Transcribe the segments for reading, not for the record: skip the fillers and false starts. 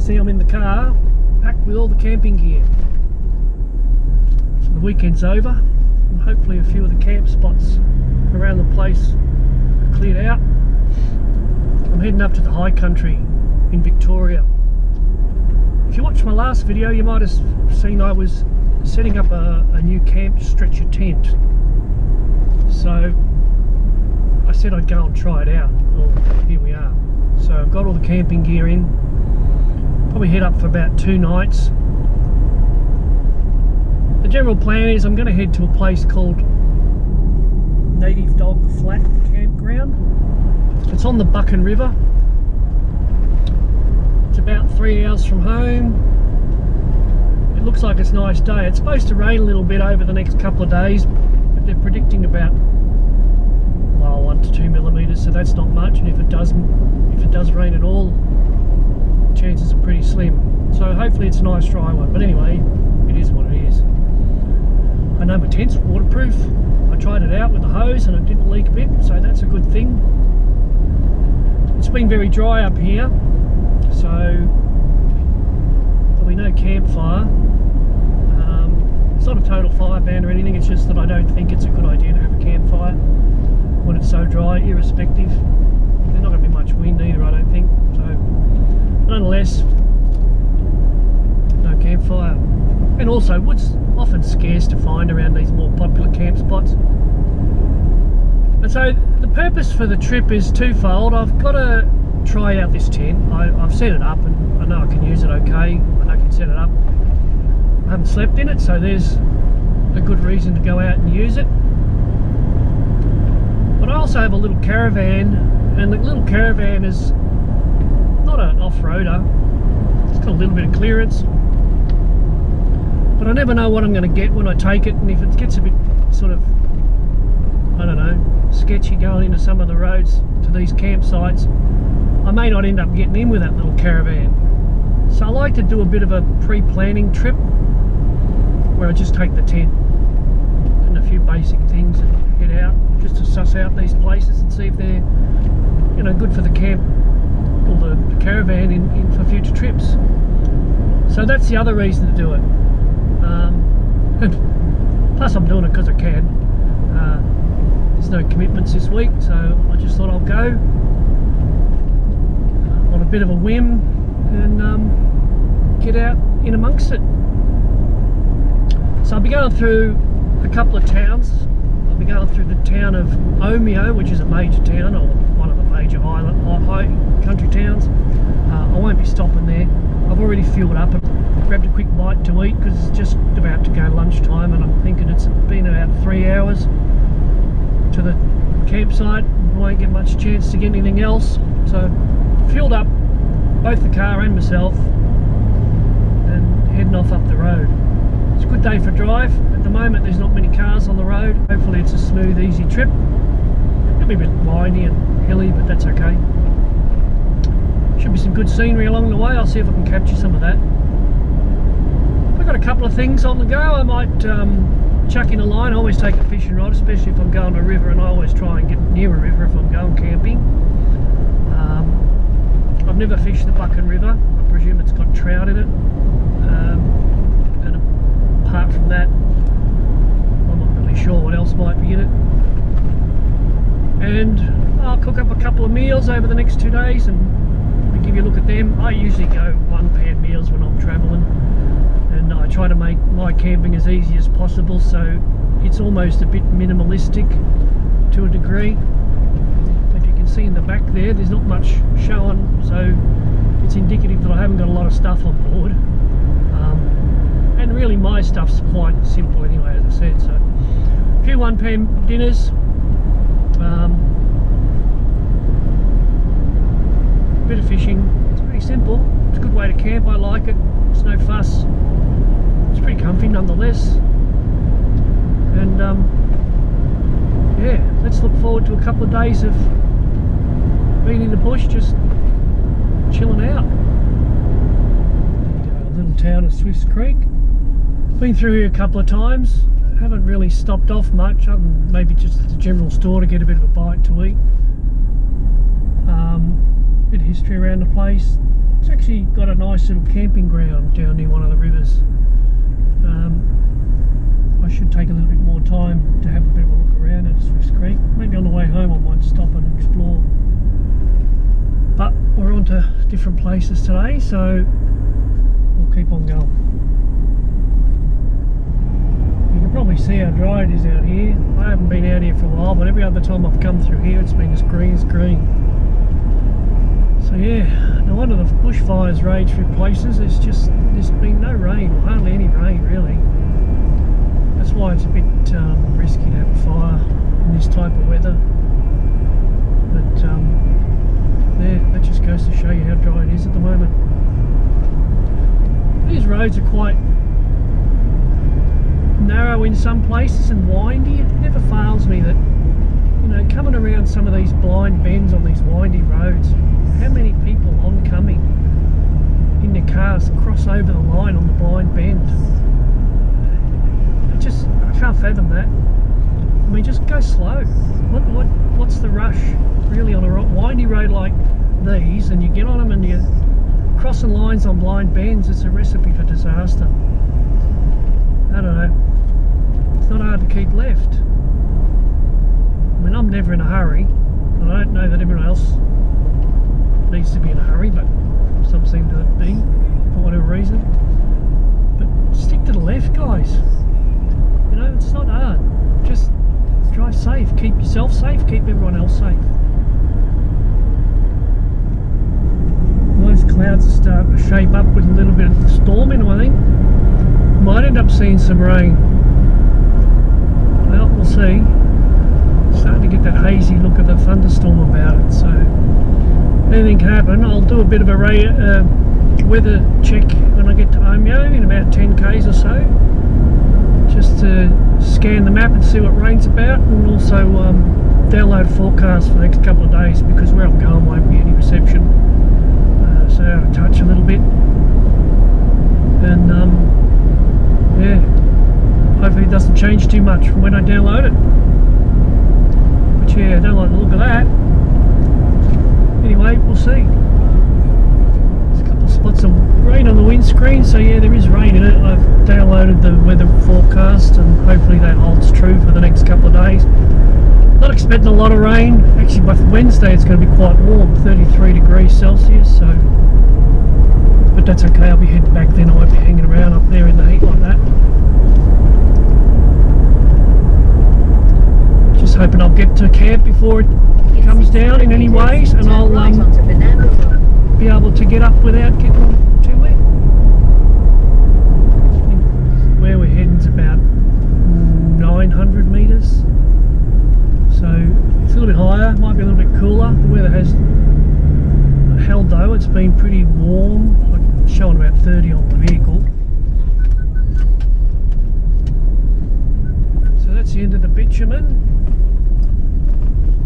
see I'm in the car, packed with all the camping gear. So the weekend's over, and hopefully a few of the camp spots around the place are cleared out. I'm heading up to the high country in Victoria. If you watched my last video, you might have seen I was setting up a new camp stretcher tent. So I said I'd go and try it out. Well, here we are. So I've got all the camping gear in. Probably head up for about 2 nights. The general plan is I'm going to head to a place called Native Dog Campground. It's on the Buchan River. It's about 3 hours from home. It looks like it's a nice day. It's supposed to rain a little bit over the next couple of days, but they're predicting about 1 to 2 millimeters, so that's not much. And if it does rain at all, chances are pretty slim. So hopefully it's a nice dry one. But anyway, it is what it is. I know my tent's waterproof. I tried it out with the hose and it didn't leak a bit, so that's a good thing. It's been very dry up here, so there'll be no campfire. It's not a total fire ban or anything, it's just that I don't think it's a good idea to have a campfire when it's so dry, irrespective. There's not going to be much wind either, I don't think. So, nonetheless, no campfire. And also, wood's often scarce to find around these more popular camp spots. And so, the purpose for the trip is twofold. I've got to try out this tent. I've set it up and I know I can use it okay, and I can set it up. I haven't slept in it, so there's a good reason to go out and use it. But I also have a little caravan, and the little caravan is not an off-roader. It's got a little bit of clearance, but I never know what I'm going to get when I take it, and if it gets a bit sort of, I don't know, sketchy going into some of the roads to these campsites, I may not end up getting in with that little caravan. So I like to do a bit of a pre-planning trip where I just take the tent and a few basic things and head out just to suss out these places and see if they're, you know, good for the camp or the caravan in for future trips. So that's the other reason to do it. And plus I'm doing it because I can. There's no commitments this week, so I just thought I'll go on a bit of a whim and get out in amongst it. So I'll be going through a couple of towns. I'll be going through the town of Omeo, which is a major town, or one of the major high country towns. I won't be stopping there. I've already fueled up and grabbed a quick bite to eat because it's just about to go lunchtime, and I'm thinking it's been about 3 hours to the campsite. I won't get much chance to get anything else. So fueled up both the car and myself and heading off up the road. It's a good day for drive. At the moment there's not many cars on the road. Hopefully it's a smooth, easy trip. It'll be a bit windy and hilly, but that's okay. Should be some good scenery along the way. I'll see if I can capture some of that. I've got a couple of things on the go. I might chuck in a line. I always take a fishing rod, especially if I'm going to a river, and I always try and get near a river if I'm going camping. I've never fished the Buchan River. I presume it's got trout in it. And apart from that, I'm not really sure what else might be in it. And I'll cook up a couple of meals over the next 2 days and give you a look at them. I usually go one-pan meals when I'm travelling, and I try to make my camping as easy as possible, so it's almost a bit minimalistic to a degree. If you can see in the back there's not much showing, so it's indicative that I haven't got a lot of stuff on board. And really my stuff's quite simple anyway, as I said. So a few one-pan dinners, bit of fishing. It's pretty simple. It's a good way to camp. I like it. It's no fuss. It's pretty comfy nonetheless. And yeah, let's look forward to a couple of days of being in the bush, just chilling out. A little town of Swifts Creek. Been through here a couple of times. Haven't really stopped off much, other than maybe just at the general store to get a bit of a bite to eat. Bit of history around the place. It's actually got a nice little camping ground down near one of the rivers. I should take a little bit more time to have a bit of a look around at Swift's Creek. Maybe on the way home I might stop and explore. But we're on to different places today, so we'll keep on going. You can probably see how dry it is out here. I haven't been out here for a while, but every other time I've come through here it's been as green as green. So yeah, no wonder the bushfires rage through places. There's been no rain, or hardly any rain really. That's why it's a bit risky to have a fire in this type of weather. But yeah, that just goes to show you how dry it is at the moment. These roads are quite narrow in some places and windy. It never fails me that, you know, coming around some of these blind bends on these windy roads, how many people oncoming in their cars cross over the line on the blind bend? I can't fathom that. I mean, just go slow. What's the rush really on a windy road like these? And you get on them and you're crossing lines on blind bends. It's a recipe for disaster. I don't know. It's not hard to keep left. I mean, I'm never in a hurry. I don't know that everyone else needs to be in a hurry, but some seem to be for whatever reason. But stick to the left, guys. You know, it's not hard. Just drive safe. Keep yourself safe. Keep everyone else safe. Those clouds are starting to shape up with a little bit of storm in them, I think. Might end up seeing some rain. Well, we'll see. Starting to get that hazy look of the thunderstorm about it, so anything can happen. I'll do a bit of a weather check when I get to Omeo in about 10 k's or so, just to scan the map and see what rain's about, and also download a forecast for the next couple of days, because where I'm going won't be any reception, so out of touch a little bit. And yeah, hopefully it doesn't change too much from when I download it. But yeah, I don't like the look of that. Anyway, we'll see. There's a couple of spots of rain on the windscreen, so yeah, there is rain in it. I've downloaded the weather forecast and hopefully that holds true for the next couple of days. Not expecting a lot of rain. Actually, by Wednesday it's going to be quite warm, 33 degrees Celsius, so but that's okay, I'll be heading back then. I won't be hanging around up there in the heat like that. Just hoping I'll get to camp before it comes down in any ways, and I'll be able to get up without getting too wet. I think where we're heading is about 900 metres, so it's a little bit higher, might be a little bit cooler. The weather has held though, it's been pretty warm, like showing about 30 on the vehicle. So that's the end of the bitumen.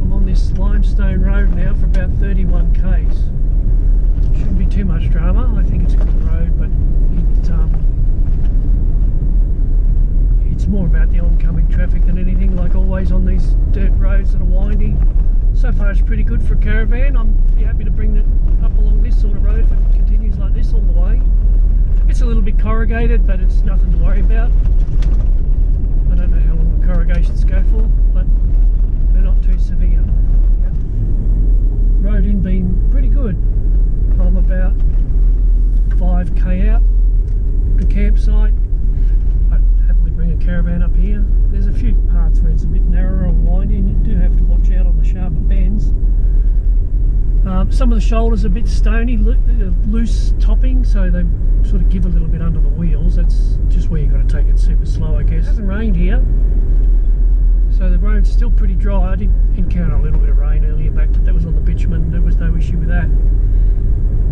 I'm on this limestone road now for about 31 k's. Shouldn't be too much drama. I think it's a good road, but it's more about the oncoming traffic than anything, like always on these dirt roads that are windy. So far it's pretty good for a caravan. I'm happy to bring it up along this sort of road if it continues like this all the way. It's a little bit corrugated, but it's nothing to worry about. I don't know how long the corrugations go for, but they're not too severe. Yep. Road in been pretty good. I'm about 5k out to campsite. I'd happily bring a caravan up here. There's a few parts where it's a bit narrower and windy, and you do have to watch out on the sharper bends. Some of the shoulders are a bit stony, loose topping, so they sort of give a little bit under the wheels. That's just where you've got to take it super slow, I guess. It hasn't rained here, so the road's still pretty dry. I did encounter a little bit of rain earlier back, but that was on the bitumen. There was no issue with that.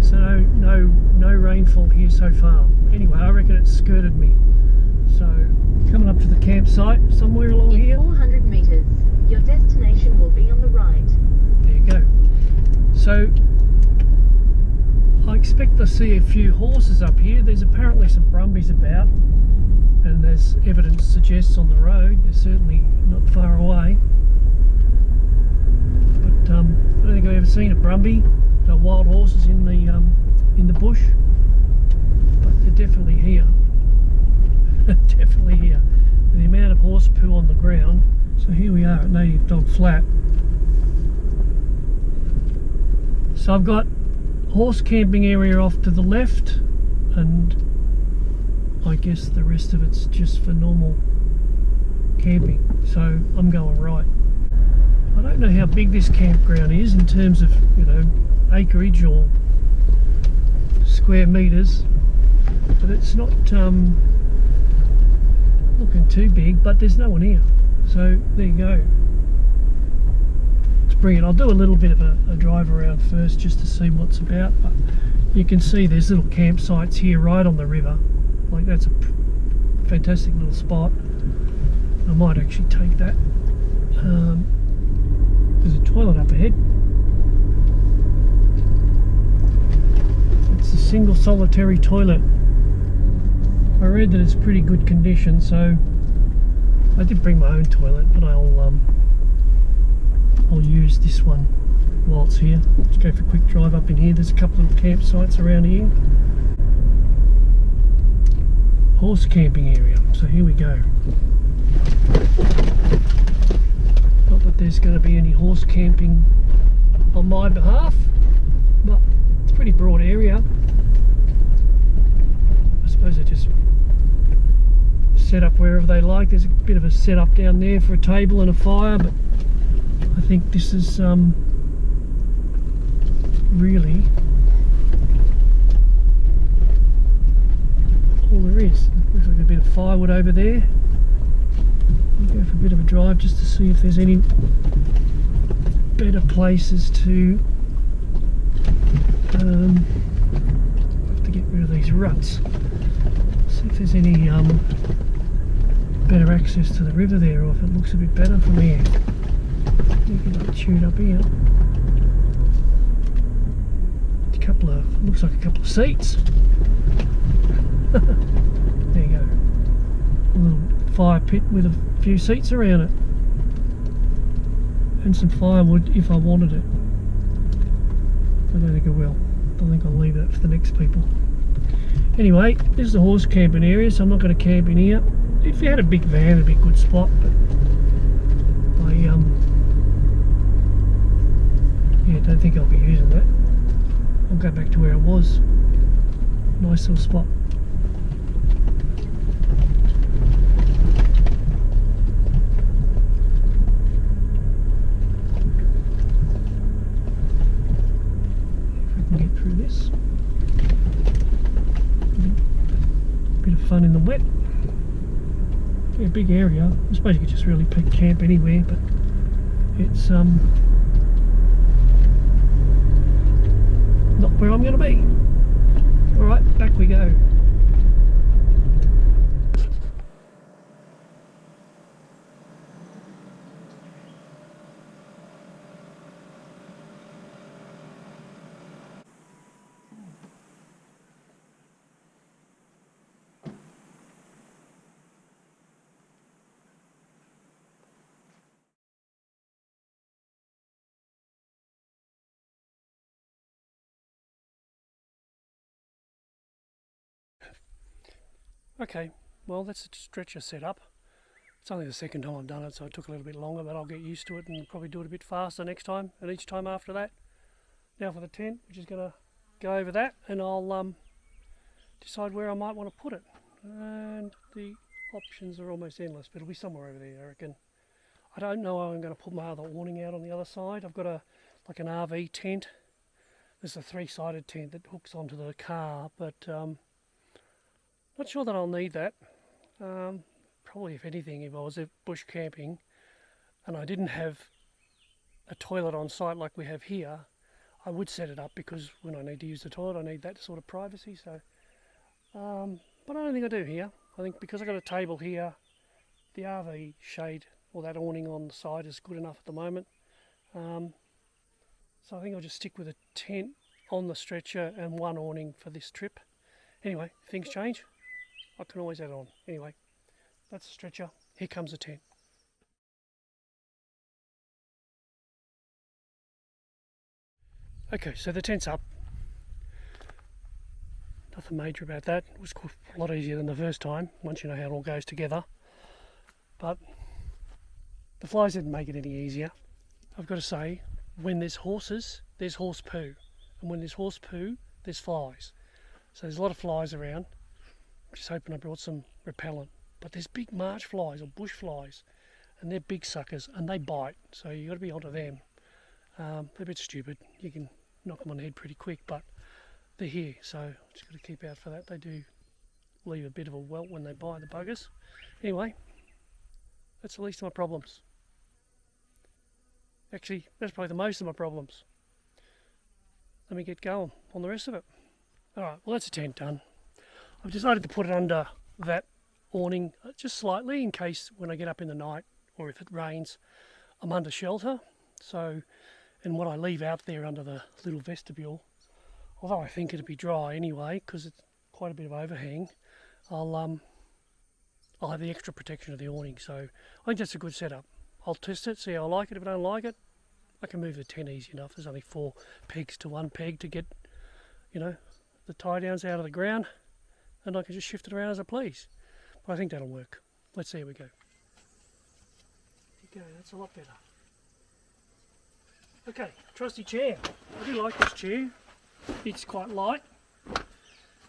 So no rainfall here so far. Anyway, I reckon it's skirted me. So coming up to the campsite somewhere along here. 400 metres. Your destination will be on the right. There you go. So I expect to see a few horses up here. There's apparently some brumbies about, and as evidence suggests on the road, they're certainly not far away. But I don't think I've ever seen a brumbie. The wild horses in the bush, but they're definitely here. Definitely here. The amount of horse poo on the ground. So here we are at Native Dog Flat. So I've got horse camping area off to the left, and I guess the rest of it's just for normal camping. So I'm going right. I don't know how big this campground is in terms of, you know, acreage or square meters, but it's not looking too big, but there's no one here. So there you go. Let's bring it. I'll do a little bit of a drive around first just to see what's about, but you can see there's little campsites here right on the river. Like, that's a fantastic little spot. I might actually take that. There's a toilet up ahead. It's a single solitary toilet. I read that it's pretty good condition, so I did bring my own toilet, but I'll use this one while it's here. Let's go for a quick drive up in here. There's a couple of campsites around here. Horse camping area. So here we go. Not that there's going to be any horse camping on my behalf, but it's a pretty broad area. I suppose they just set up wherever they like. There's a bit of a setup down there for a table and a fire, but I think this is really all there is. Looks like a bit of firewood over there. I'll go for a bit of a drive just to see if there's any better places to have to get rid of these ruts. See if there's any better access to the river there, or if it looks a bit better from here. You can like tune up here. Looks like a couple of seats. There you go. A little fire pit with a few seats around it. And some firewood if I wanted it. I don't think I will. I think I'll leave that for the next people. Anyway, this is the horse camping area, so I'm not going to camp in here. If you had a big van, it'd be a good spot, but I don't think I'll be using that. I'll go back to where I was. Nice little spot. If we can get through this. Bit of fun in the wet. Yeah, big area. I suppose you could just really camp anywhere, but it's not where I'm going to be. Alright, back we go. Okay, well, that's a stretcher setup. It's only the second time I've done it, so it took a little bit longer, but I'll get used to it and probably do it a bit faster next time and each time after that. Now for the tent, we're just going to go over that and I'll decide where I might want to put it. And the options are almost endless, but it'll be somewhere over there, I reckon. I don't know how I'm going to put my other awning out on the other side. I've got like an RV tent. There's a three-sided tent that hooks onto the car, but not sure that I'll need that. Probably, if anything, if I was bush camping and I didn't have a toilet on site like we have here, I would set it up, because when I need to use the toilet I need that sort of privacy. So, but I don't think I do here. I think because I've got a table here, the RV shade or that awning on the side is good enough at the moment. So I think I'll just stick with a tent on the stretcher and one awning for this trip. Anyway, if things change, I can always add on. Anyway, that's the stretcher. Here comes the tent. Okay, so the tent's up. Nothing major about that. It was a lot easier than the first time, once you know how it all goes together. But the flies didn't make it any easier. I've got to say, when there's horses, there's horse poo. And when there's horse poo, there's flies. So there's a lot of flies around. I'm just hoping I brought some repellent. But there's big marsh flies or bush flies, and they're big suckers and they bite. So you've got to be onto them. They're a bit stupid. You can knock them on the head pretty quick, but they're here. So just got to keep out for that. They do leave a bit of a welt when they bite, the buggers. Anyway, that's the least of my problems. Actually, that's probably the most of my problems. Let me get going on the rest of it. Alright, well that's a tent done. I've decided to put it under that awning just slightly in case when I get up in the night or if it rains I'm under shelter. So, and what I leave out there under the little vestibule, although I think it'll be dry anyway because it's quite a bit of overhang, I'll have the extra protection of the awning. So I think that's a good setup. I'll test it, see how I like it. If I don't like it, I can move the tent easy enough. There's only 4 pegs to 1 peg to get, the tie downs out of the ground, and I can just shift it around as I please. But I think that'll work. Let's see how we go. There you go, that's a lot better. Okay, trusty chair. I do like this chair. It's quite light.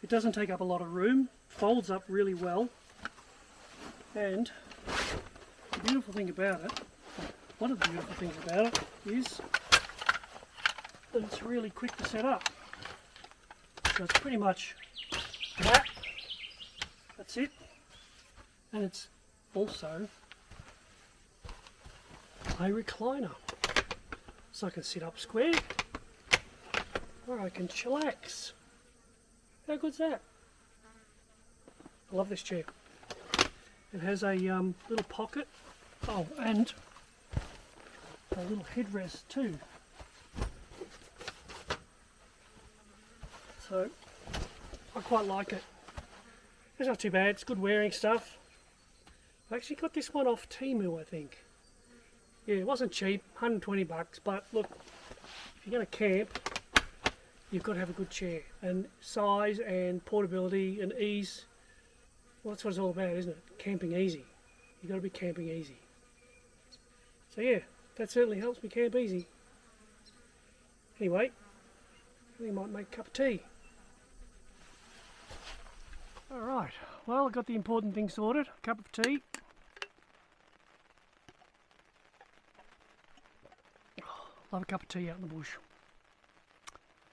It doesn't take up a lot of room. Folds up really well. And the beautiful thing about it, one of the beautiful things about it is that it's really quick to set up. So it's pretty much that. That's it. And it's also a recliner. So I can sit up square or I can chillax. How good's that? I love this chair. It has a little pocket, and a little headrest too. So I quite like it. It's not too bad, it's good wearing stuff. I actually got this one off Temu, I think. Yeah, it wasn't cheap, 120 bucks, but look, if you're going to camp, you've got to have a good chair. And size and portability and ease, well, that's what it's all about, isn't it? Camping easy. You've got to be camping easy. So yeah, that certainly helps me camp easy. Anyway, I think I might make a cup of tea. Alright, well, I've got the important thing sorted. A cup of tea. Love a cup of tea out in the bush.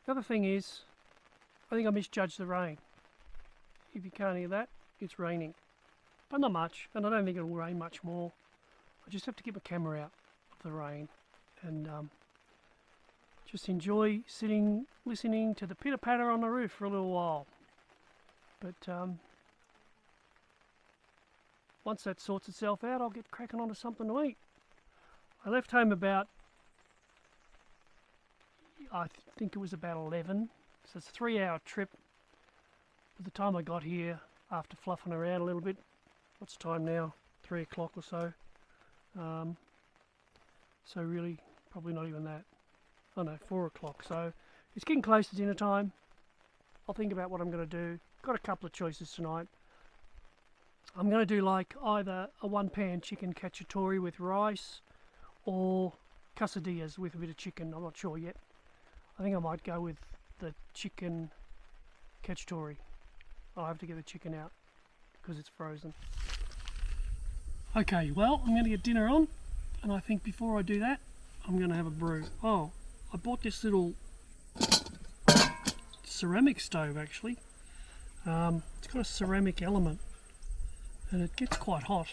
The other thing is, I think I misjudged the rain. If you can't hear that, it's raining. But not much, and I don't think it'll rain much more. I just have to get my camera out of the rain and just enjoy sitting, listening to the pitter-patter on the roof for a little while. But once that sorts itself out, I'll get cracking onto something to eat. I left home about, I think it was about 11, so it's a 3-hour trip. By the time I got here, after fluffing around a little bit, what's the time now? 3 o'clock or so. So really, probably not even that. Oh no, 4 o'clock. So it's getting close to dinner time. I'll think about what I'm going to do. Got a couple of choices tonight. I'm going to do like either a 1-pan chicken cacciatore with rice or quesadillas with a bit of chicken. I'm not sure yet. I think I might go with the chicken cacciatore. I'll have to get the chicken out because it's frozen. Okay, well, I'm going to get dinner on, and I think before I do that, I'm going to have a brew. Oh, I bought this little ceramic stove actually. It's got a ceramic element and it gets quite hot,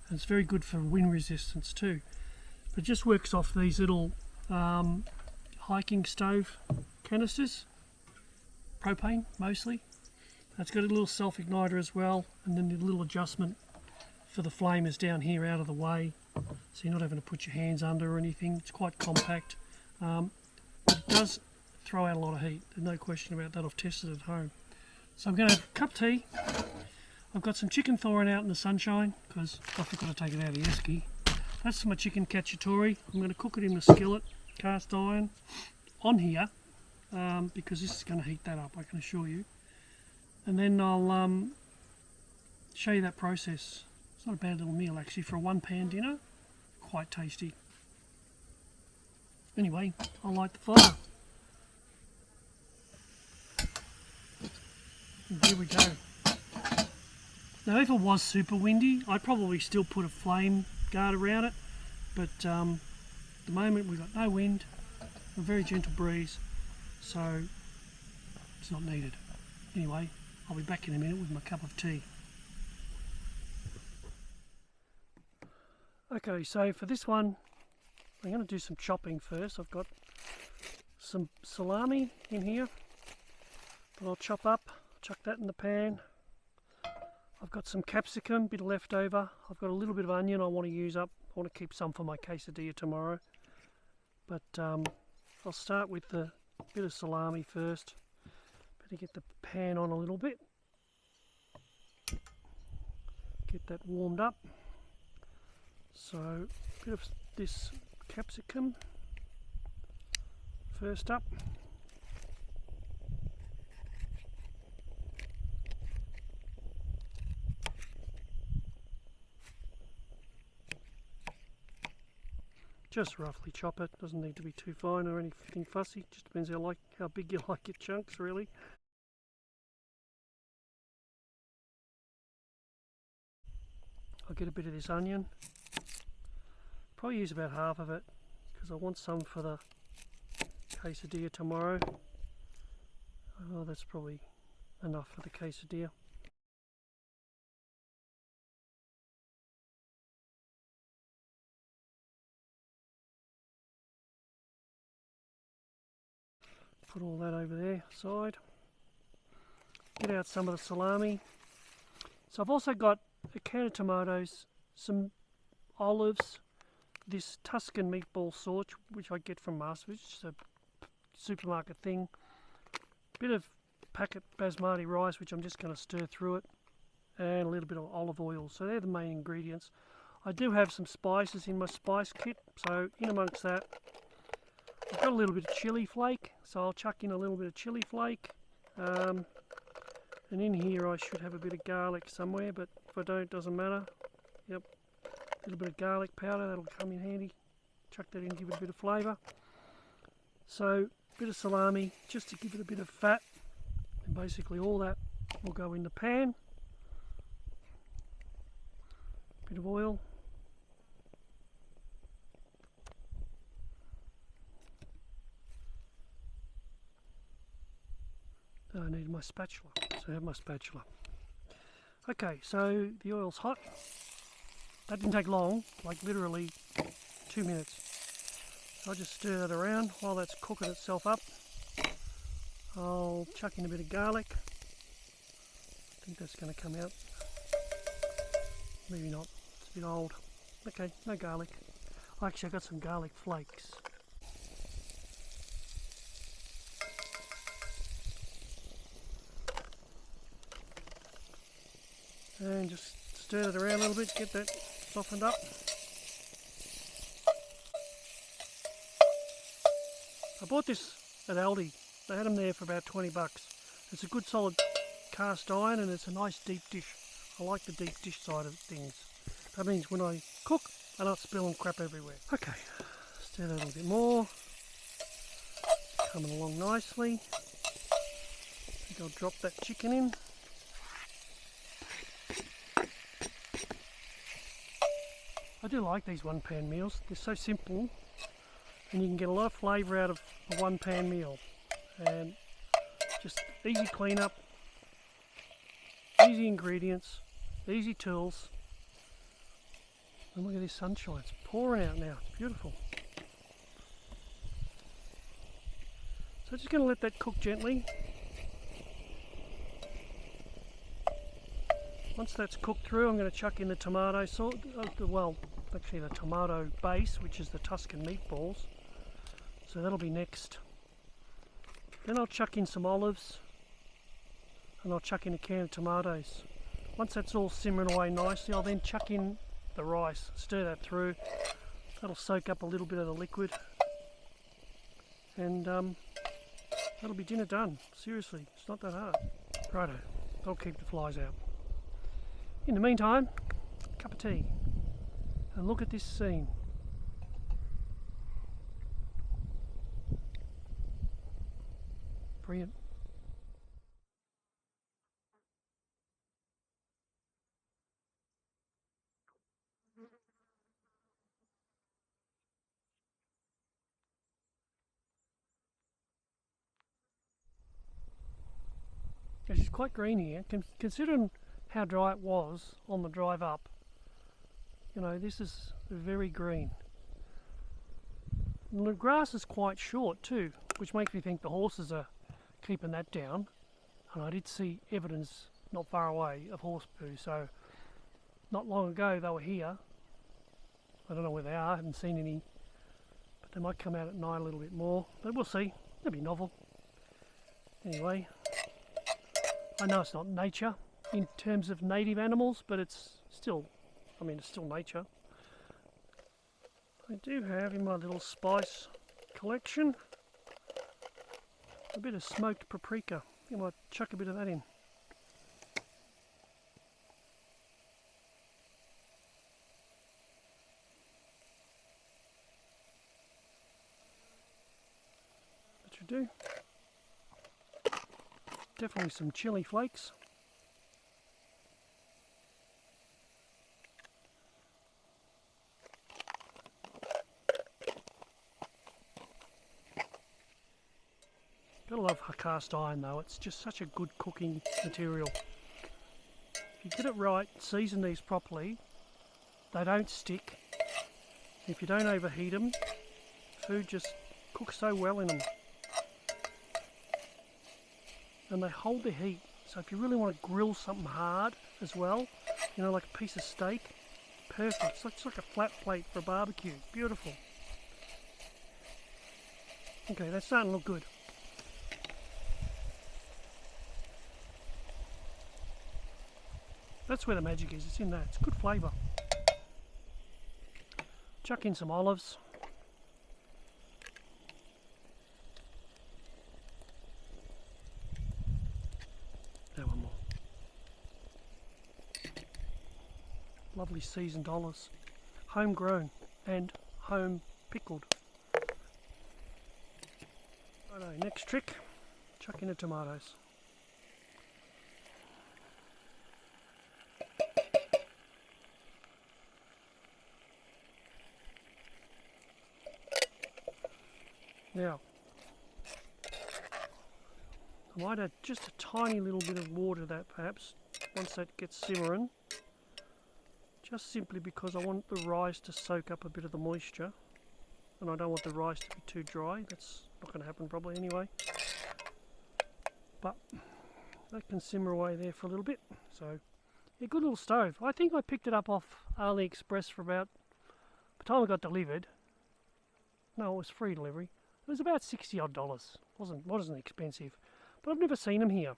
and it's very good for wind resistance too. But it just works off these little hiking stove canisters, propane mostly. It's got a little self-igniter as well, and then the little adjustment for the flame is down here out of the way, so you're not having to put your hands under or anything. It's quite compact. It does throw out a lot of heat, there's no question about that. I've tested it at home. So I'm going to have a cup of tea. I've got some chicken thawing out in the sunshine because I forgot to take it out of the esky. That's my chicken cacciatore. I'm going to cook it in the skillet, cast iron, on here, because this is going to heat that up, I can assure you. and then I'll show you that process. It's not a bad little meal actually for a one-pan dinner. Quite tasty. Anyway, I'll light the fire. And here we go. Now if it was super windy, I'd probably still put a flame guard around it, but at the moment we've got no wind, a very gentle breeze, so it's not needed. Anyway, I'll be back in a minute with my cup of tea. Okay, so for this one, I'm going to do some chopping first. I've got some salami in here that I'll chop up, chuck that in the pan. I've got some capsicum, bit left over. I've got a little bit of onion I want to use up. I want to keep some for my quesadilla tomorrow. But I'll start with the bit of salami first. Better get the pan on a little bit. Get that warmed up. So, a bit of this capsicum first up. Just roughly chop it, doesn't need to be too fine or anything fussy, just depends how big you like your chunks really. I'll get a bit of this onion. Probably use about half of it because I want some for the quesadilla tomorrow. Oh, that's probably enough for the quesadilla. Put all that over there aside. Get out some of the salami. So I've also got a can of tomatoes, some olives, this Tuscan meatball sauce which I get from Mars, which is a supermarket thing, a bit of packet basmati rice which I'm just going to stir through it, and a little bit of olive oil. So they're the main ingredients. I do have some spices in my spice kit, so in amongst that I've got a little bit of chili flake, so I'll chuck in a little bit of chili flake, and in here I should have a bit of garlic somewhere, but if I don't, it doesn't matter. Yep, a little bit of garlic powder, that'll come in handy. Chuck that in, give it a bit of flavour. So a bit of salami just to give it a bit of fat, and basically all that will go in the pan. Bit of oil. I need my spatula, so I have my spatula. Okay, so the oil's hot. That didn't take long, like literally 2 minutes. So I'll just stir that around while that's cooking itself up. I'll chuck in a bit of garlic. I think that's going to come out. Maybe not, it's a bit old. Okay, no garlic. Actually, I've got some garlic flakes. And just stir it around a little bit, get that softened up. I bought this at Aldi. They had them there for about 20 bucks. It's a good solid cast iron and it's a nice deep dish. I like the deep dish side of things. That means when I cook, I'm not spilling crap everywhere. Okay, stir that a little bit more. Coming along nicely. I think I'll drop that chicken in. I do like these one pan meals. They're so simple and you can get a lot of flavour out of a one pan meal. And just easy cleanup, easy ingredients, easy tools. And look at this sunshine, it's pouring out now, it's beautiful. So just going to let that cook gently. Once that's cooked through, I'm going to chuck in the tomato sauce, well, actually the tomato base, which is the Tuscan meatballs. So that'll be next. Then I'll chuck in some olives, and I'll chuck in a can of tomatoes. Once that's all simmering away nicely, I'll then chuck in the rice, stir that through. That'll soak up a little bit of the liquid, and that'll be dinner done. Seriously, it's not that hard. Righto, That'll keep the flies out. In the meantime, cup of tea. And look at this scene. Brilliant. It's quite green here, considering how dry it was on the drive up. You know, this is very green. And the grass is quite short too, which makes me think the horses are keeping that down. And I did see evidence not far away of horse poo, so not long ago they were here. I don't know where they are, I haven't seen any, but they might come out at night a little bit more, but we'll see. It'll be novel. Anyway, I know it's not nature in terms of native animals, but it's still, I mean, it's still nature. I do have in my little spice collection a bit of smoked paprika. I might chuck a bit of that in. That should do. Definitely some chili flakes. Gotta love cast iron though, it's just such a good cooking material. If you get it right, season these properly, they don't stick. If you don't overheat them, food just cooks so well in them. And they hold their heat, so if you really want to grill something hard as well, you know, like a piece of steak, perfect. It's like a flat plate for a barbecue. Beautiful. Okay, that's starting to look good. That's where the magic is, it's in that. It's good flavour. Chuck in some olives. Now one more. Lovely seasoned olives. Homegrown and home pickled. Righto, next trick. Chuck in the tomatoes. Now, I might add just a tiny little bit of water to that perhaps, once that gets simmering, just simply because I want the rice to soak up a bit of the moisture, and I don't want the rice to be too dry. That's not going to happen probably anyway, but that can simmer away there for a little bit. So, yeah, good little stove. I think I picked it up off AliExpress for about, by the time it got delivered, no, it was free delivery. It was about $60 odd. Wasn't expensive, but I've never seen them here.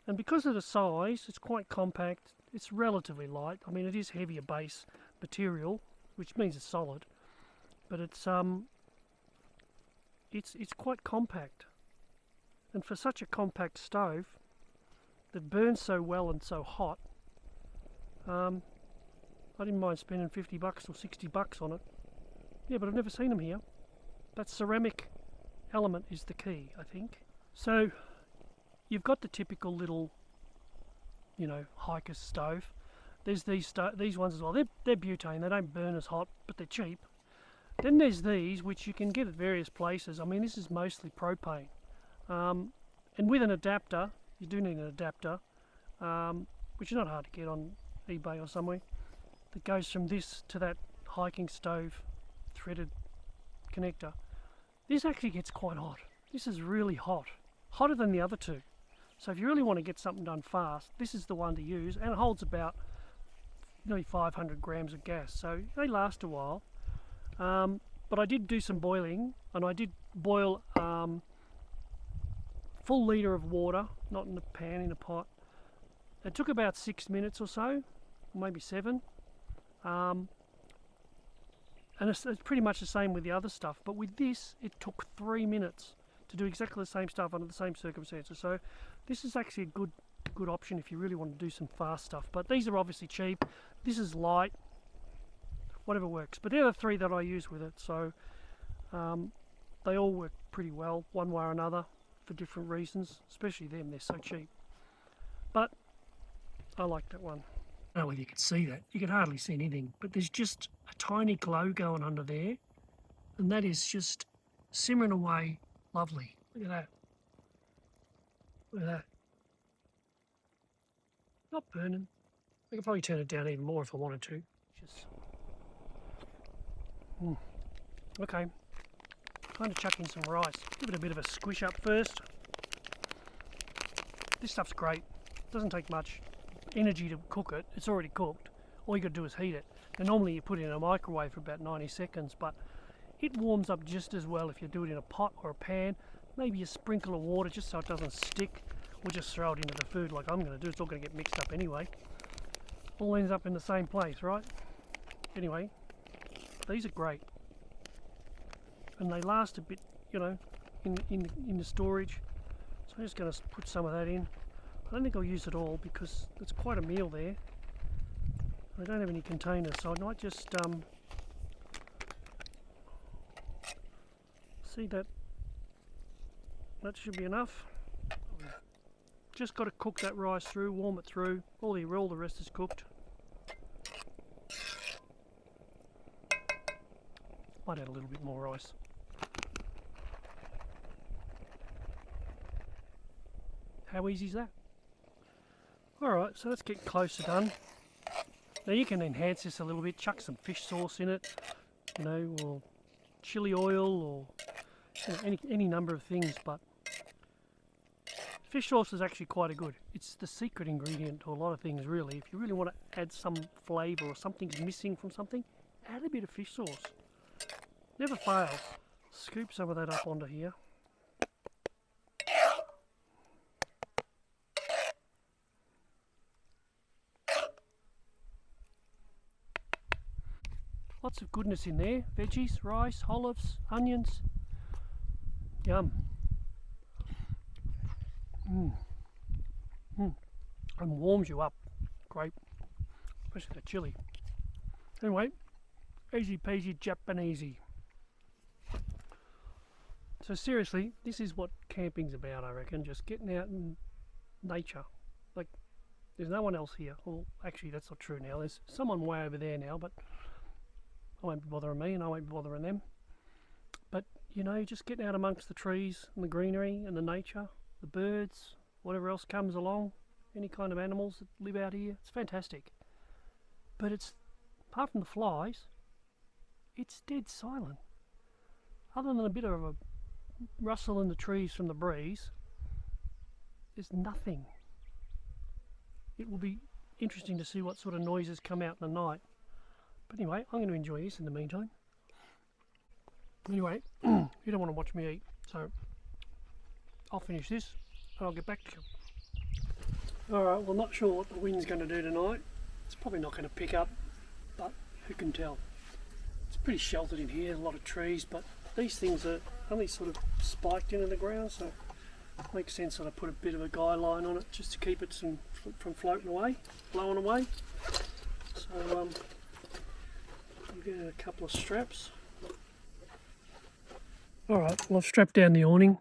And because of the size, it's quite compact. It's relatively light. I mean, it is heavier base material, which means it's solid, but it's quite compact. And for such a compact stove that burns so well and so hot, I didn't mind spending $50 or $60 on it. Yeah, but I've never seen them here. That ceramic element is the key, I think. So you've got the typical little, you know, hiker's stove. There's these ones as well. They're butane. They don't burn as hot, but they're cheap. Then there's these, which you can get at various places. I mean, this is mostly propane. And with an adapter, you do need an adapter, which is not hard to get on eBay or somewhere, that goes from this to that hiking stove threaded connector. This actually gets quite hot. This is really hot, hotter than the other two. So if you really want to get something done fast, this is the one to use, and it holds about nearly 500 grams of gas, so they last a while. But I did do some boiling, and I did boil full litre of water, not in a pan, in a pot. It took about 6 minutes or so, or maybe 7. And it's pretty much the same with the other stuff, but with this it took 3 minutes to do exactly the same stuff under the same circumstances. So this is actually a good good option if you really want to do some fast stuff. But these are obviously cheap. This is light, whatever works. But they're the three that I use with it, so they all work pretty well one way or another for different reasons, especially them, they're so cheap. But I like that one. I don't know whether you can see that. You can hardly see anything, but there's just a tiny glow going under there, and that is just simmering away lovely. Look at that. Look at that. Not burning. I could probably turn it down even more if I wanted to. Just okay. Time to chuck in some rice. Give it a bit of a squish up first. This stuff's great. Doesn't take much energy to cook it. It's already cooked. All you got to do is heat it. Now normally you put it in a microwave for about 90 seconds, but it warms up just as well if you do it in a pot or a pan. Maybe a sprinkle of water just so it doesn't stick, or just throw it into the food like I'm going to do. It's all going to get mixed up anyway. All ends up in the same place, right? Anyway, these are great. And they last a bit, you know, in the storage. So I'm just going to put some of that in. I don't think I'll use it all because it's quite a meal there. I don't have any containers, so I might just see that. That should be enough. Just got to cook that rice through, warm it through. All the rest is cooked. Might add a little bit more rice. How easy is that? Alright, so let's get close to done. Now you can enhance this a little bit, chuck some fish sauce in it, you know, or chili oil, or you know, any number of things, but fish sauce is actually quite good. It's the secret ingredient to a lot of things, really. If you really want to add some flavour or something's missing from something, add a bit of fish sauce. Never fails. Scoop some of that up onto here. Lots of goodness in there. Veggies, rice, olives, onions. Yum. And warms you up. Great. Especially the chili. Anyway, easy peasy Japanesey. So seriously, this is what camping's about, I reckon. Just getting out in nature. Like, there's no one else here. Well, actually, that's not true now. There's someone way over there now, but I won't be bothering me and I won't be bothering them. But, you know, just getting out amongst the trees and the greenery and the nature, the birds, whatever else comes along, any kind of animals that live out here. It's fantastic. But it's, apart from the flies, it's dead silent. Other than a bit of a rustle in the trees from the breeze, there's nothing. It will be interesting to see what sort of noises come out in the night. But anyway, I'm going to enjoy this in the meantime. Anyway, you don't want to watch me eat, so I'll finish this and I'll get back to you. Alright, well, not sure what the wind's going to do tonight. It's probably not going to pick up, but who can tell? It's pretty sheltered in here, a lot of trees, but these things are only sort of spiked into the ground, so it makes sense that I put a bit of a guy line on it just to keep it from floating away, blowing away. So I'll get a couple of straps. Alright, well, I've strapped down the awning.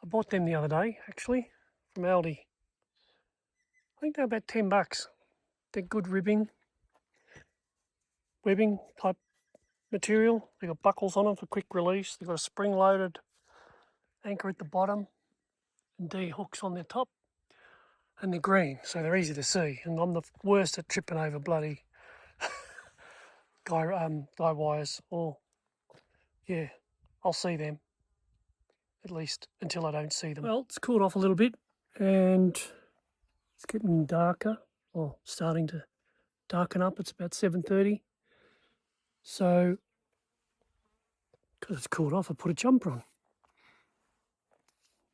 I bought them the other day, actually, from Aldi. I think they're about $10. They're good webbing type material. They've got buckles on them for quick release. They've got a spring-loaded anchor at the bottom and D hooks on the top. And they're green, so they're easy to see. And I'm the worst at tripping over bloody guy wires. Or, yeah, I'll see them, at least until I don't see them. Well, it's cooled off a little bit and it's getting darker, or starting to darken up. It's about 7:30. So, because it's cooled off, I put a jumper on.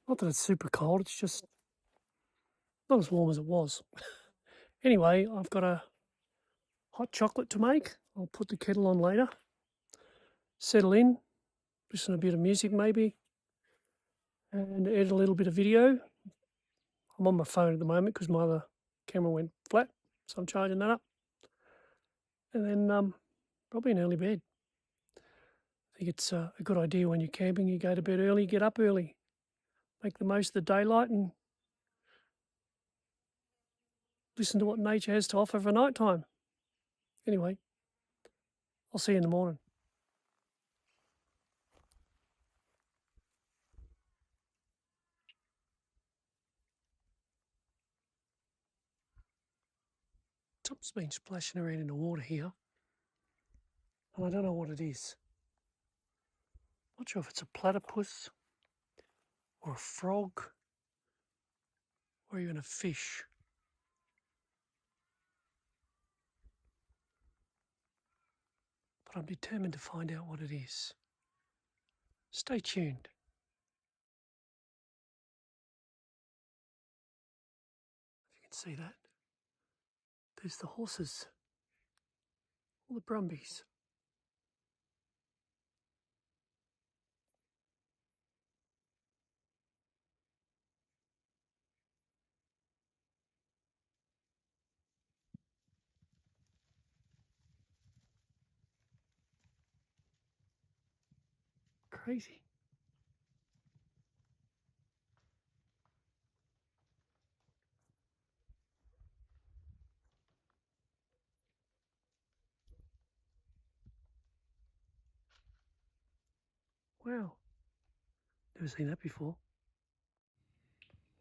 Not that it's super cold, it's just not as warm as it was. Anyway, I've got a hot chocolate to make. I'll put the kettle on later. Settle in, listen to a bit of music maybe, and edit a little bit of video. I'm on my phone at the moment because my other camera went flat, so I'm charging that up. And then probably an early bed. I think it's a good idea when you're camping, you go to bed early, get up early, make the most of the daylight and listen to what nature has to offer for night time. Anyway, I'll see you in the morning. Something's been splashing around in the water here, and I don't know what it is. Not sure if it's a platypus or a frog or even a fish. But I'm determined to find out what it is. Stay tuned. If you can see that. There's the horses, all the brumbies. Crazy. Wow. Never seen that before.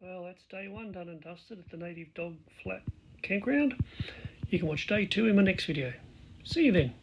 Well, that's day one done and dusted at the Native Dog Campground. You can watch day two in my next video. See you then.